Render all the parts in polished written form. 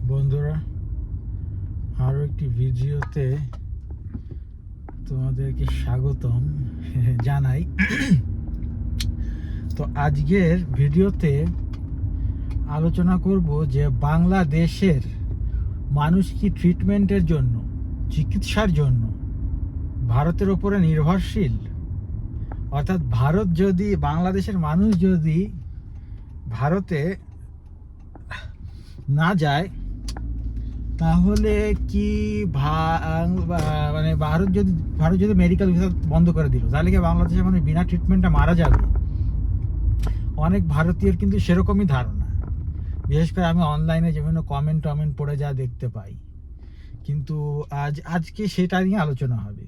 বন্ধুরা, আরও একটি ভিডিওতে তোমাদেরকে স্বাগতম জানাই। তো আজকের ভিডিওতে আলোচনা করব যে বাংলাদেশের মানুষ কি ট্রিটমেন্টের জন্য, চিকিৎসার জন্য ভারতের ওপরে নির্ভরশীল। অর্থাৎ বাংলাদেশের মানুষ যদি ভারতে না যায় তাহলে কি ভারত যদি মেডিকেল ভিসা বন্ধ করে দিল, তাহলে কি বাংলাদেশের মানুষ বিনা ট্রিটমেন্টে মারা যাবে? অনেক ভারতীয়র কিন্তু সেরকমই ধারণা, বিশেষ করে আমি অনলাইনে বিভিন্ন কমেন্ট পড়ে যা দেখতে পাই। কিন্তু আজকে সেটা নিয়ে আলোচনা হবে।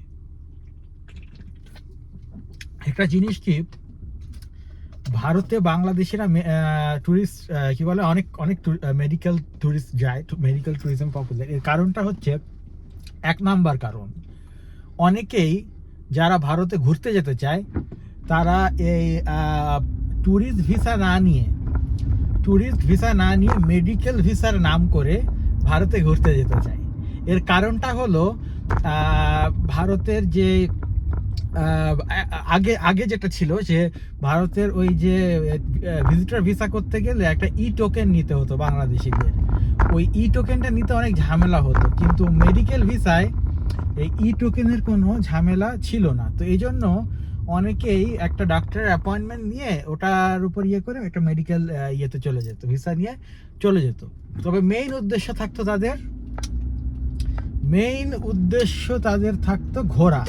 একটা জিনিস কি, ভারতে বাংলাদেশিরা ট্যুরিস্ট কি বলে অনেক অনেক মেডিকেল ট্যুরিস্ট যায়, মেডিকেল ট্যুরিজম পপুলার। এর কারণটা হচ্ছে, এক নাম্বার কারণ, অনেকেই যারা ভারতে ঘুরতে যেতে চায় তারা এই ট্যুরিস্ট ভিসা না নিয়ে মেডিকেল ভিসার নাম করে ভারতে ঘুরতে যেতে চায়। এর কারণটা হলো ভারতের যে আগে যেটা ছিল, যে ভারতের ওই যে ভিজিটর ভিসা করতে গেলে একটা টোকেন নিতে হতো বাংলাদেশিদের। ওই টোকেনটা নিতে অনেক ঝামেলা হতো, কিন্তু মেডিকেল ভিসায় এই টোকেনের কোনো ঝামেলা ছিল না। তো এই জন্য অনেকেই একটা ডাক্তারের অ্যাপয়েন্টমেন্ট নিয়ে ওটার উপর করে একটা মেডিকেল ইয়েতে চলে যেত, ভিসা নিয়ে চলে যেত। তবে মেইন উদ্দেশ্য তাদের থাকতো ঘোরা।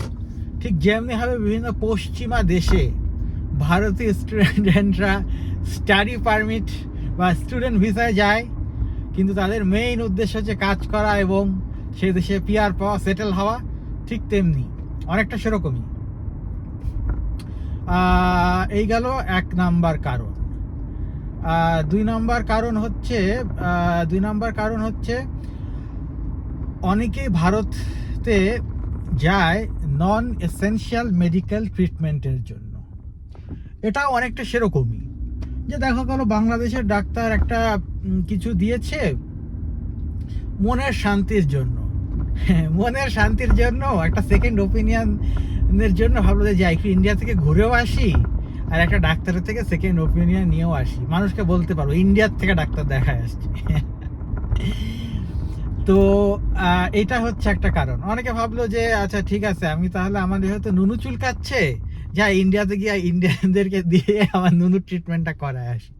ঠিক যেমনিভাবে বিভিন্ন পশ্চিমা দেশে ভারতীয় স্টুডেন্টরা স্টাডি পারমিট বা স্টুডেন্ট ভিসায় যায়, কিন্তু তাদের মেইন উদ্দেশ্য হচ্ছে কাজ করা এবং সেই দেশে পিআর পাওয়া, সেটেল হওয়া। ঠিক তেমনি অনেকটা সেরকমই। এই গেল এক নাম্বার কারণ। দুই নাম্বার কারণ হচ্ছে অনেকেই ভারতে যায় নন এসেনশিয়াল মেডিকেল ট্রিটমেন্টের জন্য। এটাও অনেকটা সেরকমই, যে দেখা গেল বাংলাদেশের ডাক্তার একটা কিছু দিয়েছে মনের শান্তির জন্য, একটা সেকেন্ড ওপিনিয়নের জন্য ভাবলো যে যাই একটু ইন্ডিয়া থেকে ঘুরেও আসি আর একটা ডাক্তারের থেকে সেকেন্ড ওপিনিয়ন নিয়েও আসি, মানুষকে বলতে পারবো ইন্ডিয়ার থেকে ডাক্তার দেখায় আসছি। তো এটা হচ্ছে একটা কারণ। অনেকে ভাবলো যে আচ্ছা ঠিক আছে, আমি তাহলে আমাদের হয়তো নুনু চুলকাচ্ছে, যা ইন্ডিয়াতে গিয়ে ইন্ডিয়ানদেরকে দিয়ে আমার নুনু ট্রিটমেন্টটা করায় আসি।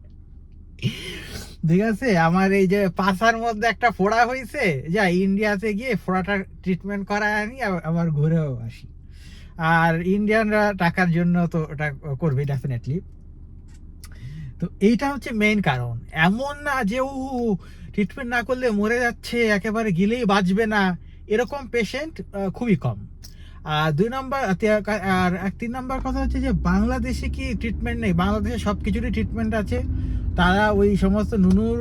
ঠিক আছে, আমার এই যে পাছার মধ্যে একটা ফোড়া হয়েছে, যা ইন্ডিয়াতে গিয়ে ফোড়াটা ট্রিটমেন্ট করায় আনি, আবার ঘুরেও আসি। আর ইন্ডিয়ানরা টাকার জন্য তো ওটা করবে ডেফিনেটলি। তো এইটা হচ্ছে মেইন কারণ। এমন না যে ট্রিটমেন্ট না করলে মরে যাচ্ছে, একেবারে গিলেই বাঁচবে না, এরকম পেশেন্ট খুবই কম। আর তিন নম্বর কথা হচ্ছে যে বাংলাদেশে কি ট্রিটমেন্ট নেই? বাংলাদেশে সব কিছুরই ট্রিটমেন্ট আছে। তারা ওই সমস্ত নুনুর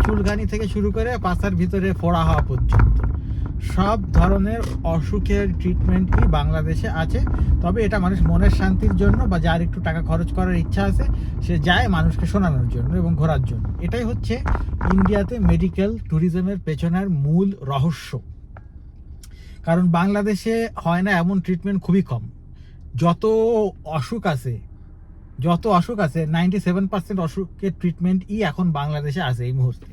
চুলকানি থেকে শুরু করে পাছার ভিতরে ফোড়া হওয়া পর্যন্ত সব ধরনের অসুখের ট্রিটমেন্টই বাংলাদেশে আছে। তবে এটা মানুষ মনের শান্তির জন্য বা যার একটু টাকা খরচ করার ইচ্ছা আছে, সে যায় মানুষকে শোনানোর জন্য এবং ঘোরার জন্য। এটাই হচ্ছে ইন্ডিয়াতে মেডিকেল ট্যুরিজমের পেছনের মূল রহস্য। কারণ বাংলাদেশে হয় না এমন ট্রিটমেন্ট খুবই কম। যত অসুখ আছে 97% অসুখের ট্রিটমেন্টই এখন বাংলাদেশে আছে এই মুহূর্তে।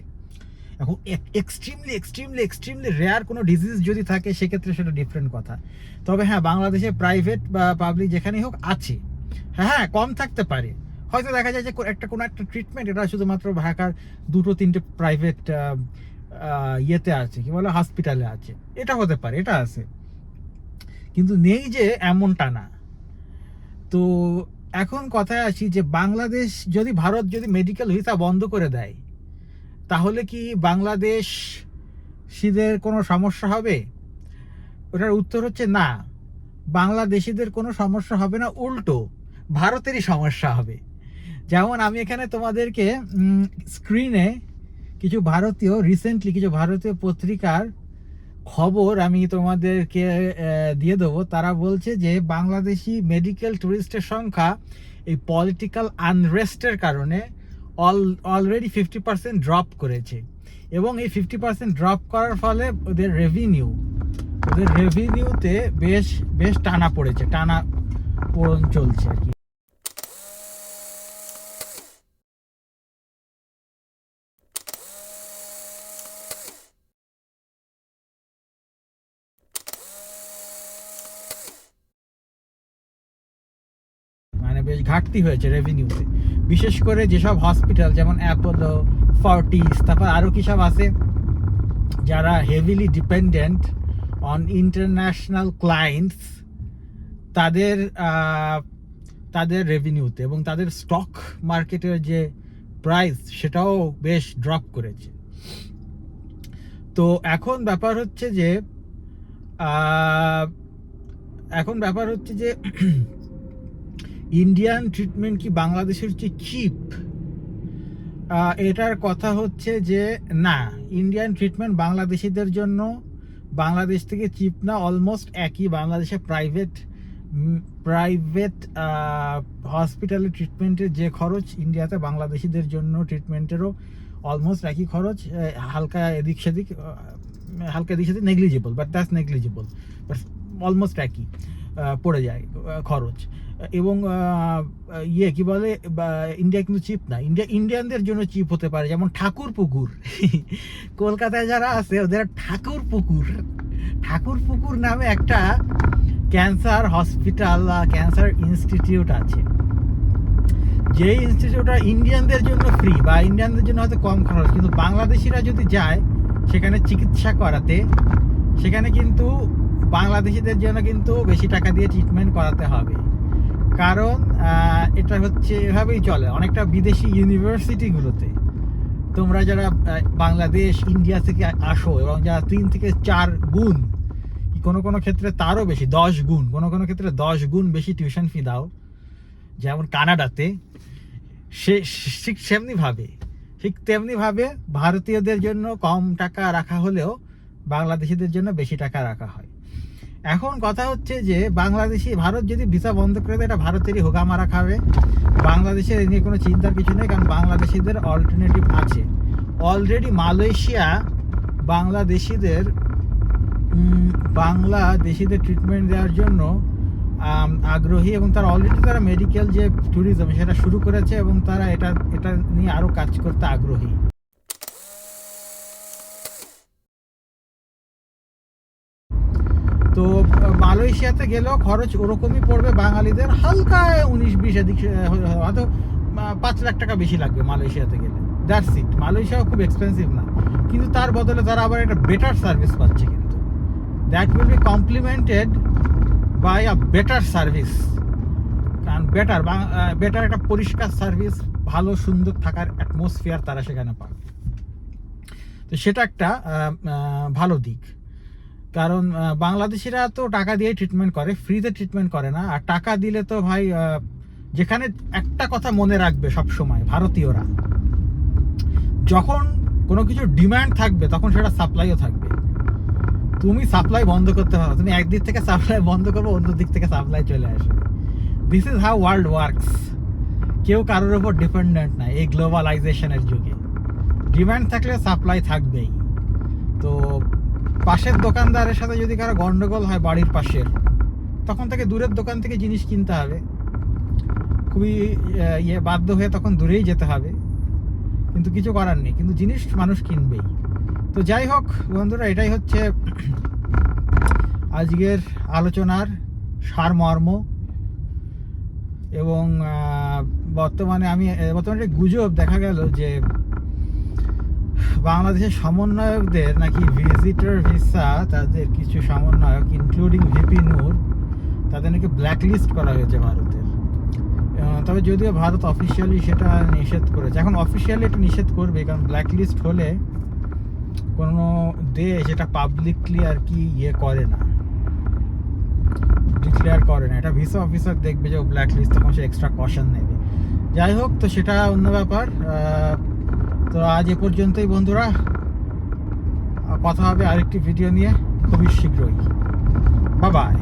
এখন এক্সট্রিমলি রেয়ার কোনো ডিজিজ যদি থাকে, সেক্ষেত্রে সেটা ডিফারেন্ট কথা। তবে হ্যাঁ, বাংলাদেশে প্রাইভেট বা পাবলিক যেখানেই হোক আছে। হ্যাঁ, কম থাকতে পারে। হয়তো দেখা যায় যে কোনো একটা ট্রিটমেন্ট এটা শুধুমাত্র ঢাকার 2-3টে প্রাইভেট ইয়েতে আছে, কি বলে, হসপিটালে আছে। এটা হতে পারে, এটা আছে, কিন্তু নেই যে এমনটা না। তো এখন কথায় আসি যে ভারত যদি মেডিকেল ভিসা বন্ধ করে দেয়, তাহলে কি বাংলাদেশিদের কোনো সমস্যা হবে? ওটার উত্তর হচ্ছে না, বাংলাদেশিদের কোনো সমস্যা হবে না, উল্টো ভারতেরই সমস্যা হবে। যেমন আমি এখানে তোমাদেরকে স্ক্রিনে কিছু ভারতীয় পত্রিকার খবর আমি তোমাদেরকে দিয়ে দেবো। তারা বলছে যে বাংলাদেশি মেডিকেল ট্যুরিস্টের সংখ্যা এই পলিটিক্যাল আনরেস্টের কারণে অলরেডি 50% ড্রপ করেছে, এবং এই 50% ড্রপ করার ফলে ওদের রেভিনিউতে বেশ বেশ টানা পোড়ন চলছে আর কি। মানে বেশ ঘাটতি হয়েছে রেভিনিউতে, বিশেষ করে যেসব হসপিটাল যেমন অ্যাপোলো, ফর্টিস, তারপর আরও কী সব আছে, যারা heavily dependent on international clients, তাদের তাদের রেভিনিউতে এবং তাদের স্টক মার্কেটের যে প্রাইস সেটাও বেশ ড্রপ করেছে। তো এখন ব্যাপার হচ্ছে যে ইন্ডিয়ান ট্রিটমেন্ট কি বাংলাদেশের চেয়ে চিপ? এটার কথা হচ্ছে যে না, ইন্ডিয়ান ট্রিটমেন্ট বাংলাদেশিদের জন্য বাংলাদেশ থেকে চিপ না, অলমোস্ট একই। বাংলাদেশে প্রাইভেট হসপিটালে ট্রিটমেন্টের যে খরচ, ইন্ডিয়াতে বাংলাদেশিদের জন্য ট্রিটমেন্টেরও অলমোস্ট একই খরচ, হালকা এদিক সেদিক negligible, but that's negligible, but almost একই পড়ে যায় খরচ। এবং কি বলে, ইন্ডিয়া কিন্তু চিপ না। ইন্ডিয়ানদের জন্য চিপ হতে পারে, যেমন ঠাকুরপুকুর কলকাতায় যারা আছে ওদের ঠাকুরপুকুর নামে একটা ক্যান্সার হসপিটাল বা ক্যান্সার ইনস্টিটিউট আছে, যে ইনস্টিটিউটটা ইন্ডিয়ানদের জন্য ফ্রি বা ইন্ডিয়ানদের জন্য হয়তো কম খরচ, কিন্তু বাংলাদেশিরা যদি যায় সেখানে চিকিৎসা করাতে, সেখানে কিন্তু বাংলাদেশিদের জন্য কিন্তু বেশি টাকা দিয়ে ট্রিটমেন্ট করাতে হবে। কারণ এটা হচ্ছে এভাবেই চলে অনেকটা বিদেশি ইউনিভার্সিটিগুলোতে। তোমরা যারা বাংলাদেশ ইন্ডিয়া থেকে আসো এবং যারা 3 থেকে 4 গুণ, কোনো ক্ষেত্রে তারও বেশি, 10 গুণ, কোনো ক্ষেত্রে 10 গুণ বেশি টিউশন ফি দাও, যেমন কানাডাতে, ঠিক তেমনিভাবে ভারতীয়দের জন্য কম টাকা রাখা হলেও বাংলাদেশিদের জন্য বেশি টাকা রাখা হয়। এখন কথা হচ্ছে যে ভারত যদি ভিসা বন্ধ করে দেয়, এটা ভারতেরই হোগা মারা খাবে। বাংলাদেশের এ নিয়ে কোনো চিন্তার কিছু নেই, কারণ বাংলাদেশিদের অল্টারনেটিভ আছে। অলরেডি মালয়েশিয়া বাংলাদেশিদের ট্রিটমেন্ট দেওয়ার জন্য আগ্রহী, এবং তারা অলরেডি মেডিকেল যে ট্যুরিজম সেটা শুরু করেছে, এবং তারা এটা নিয়ে আরও কাজ করতে আগ্রহী। তো মালয়েশিয়াতে গেলেও খরচ ওরকমই পড়বে বাঙালিদের, হালকা 19-20 এদিক, হয়তো 5 লাখ টাকা বেশি লাগবে মালয়েশিয়াতে গেলে, দ্যাটস ইট। মালয়েশিয়াও খুব এক্সপেন্সিভ না, কিন্তু তার বদলে তারা আবার একটা বেটার সার্ভিস পাচ্ছে, কিন্তু that will be complemented by a better service. কারণ বেটার একটা পরিষ্কার সার্ভিস, ভালো সুন্দর থাকার অ্যাটমসফিয়ার তারা সেখানে পাবে। তো সেটা একটা ভালো দিক। কারণ বাংলাদেশিরা তো টাকা দিয়ে ট্রিটমেন্ট করে, ফ্রিতে ট্রিটমেন্ট করে না। আর টাকা দিলে তো ভাই, যেখানে একটা কথা মনে রাখবে সব সময় ভারতীয়রা, যখন কোনো কিছু ডিমান্ড থাকবে তখন সেটা সাপ্লাইও থাকবে। তুমি সাপ্লাই বন্ধ করতে পারো, তুমি একদিক থেকে সাপ্লাই বন্ধ করবে, অন্য দিক থেকে সাপ্লাই চলে আসবে। This is how world works. কেউ কারোর উপর ডিপেন্ডেন্ট নাই এই গ্লোবালাইজেশনের যুগে। ডিমান্ড থাকলে সাপ্লাই থাকবেই। তো পাশের দোকানদারের সাথে যদি কারো গন্ডগোল হয় বাড়ির পাশের, তখন তাকে দূরের দোকান থেকে জিনিস কিনতে হবে, খুবই বাধ্য হয়ে তখন দূরেই যেতে হবে, কিন্তু কিছু করার নেই, কিন্তু জিনিস মানুষ কিনবেই। তো যাই হোক বন্ধুরা, এটাই হচ্ছে আজকের আলোচনার সারমর্ম। এবং বর্তমানে গুজব দেখা গেল যে বাংলাদেশের সমন্বয়কদের নাকি ভিজিটর ভিসা, তাদের কিছু সমন্বয়ক ইনক্লুডিং ভিপি নূর, তাদের নাকি ব্ল্যাকলিস্ট করা হয়েছে ভারতের। তবে যদিও ভারত অফিসিয়ালি সেটা নিষেধ করেছে, এখন অফিসিয়ালি এটা নিষেধ করবে, কারণ ব্ল্যাকলিস্ট হলে কোনো দেশ এটা পাবলিকলি আর কি করে না, ডিক্লেয়ার করে না। এটা ভিসা অফিসার দেখবে যে ব্ল্যাকলিস্ট, তখন সে এক্সট্রা কশন নেবে। যাই হোক, তো সেটা অন্য ব্যাপার। তো আজ এ পর্যন্তই বন্ধুরা, কথা হবে আরেকটি ভিডিও নিয়ে খুবই শীঘ্রই। Bye bye.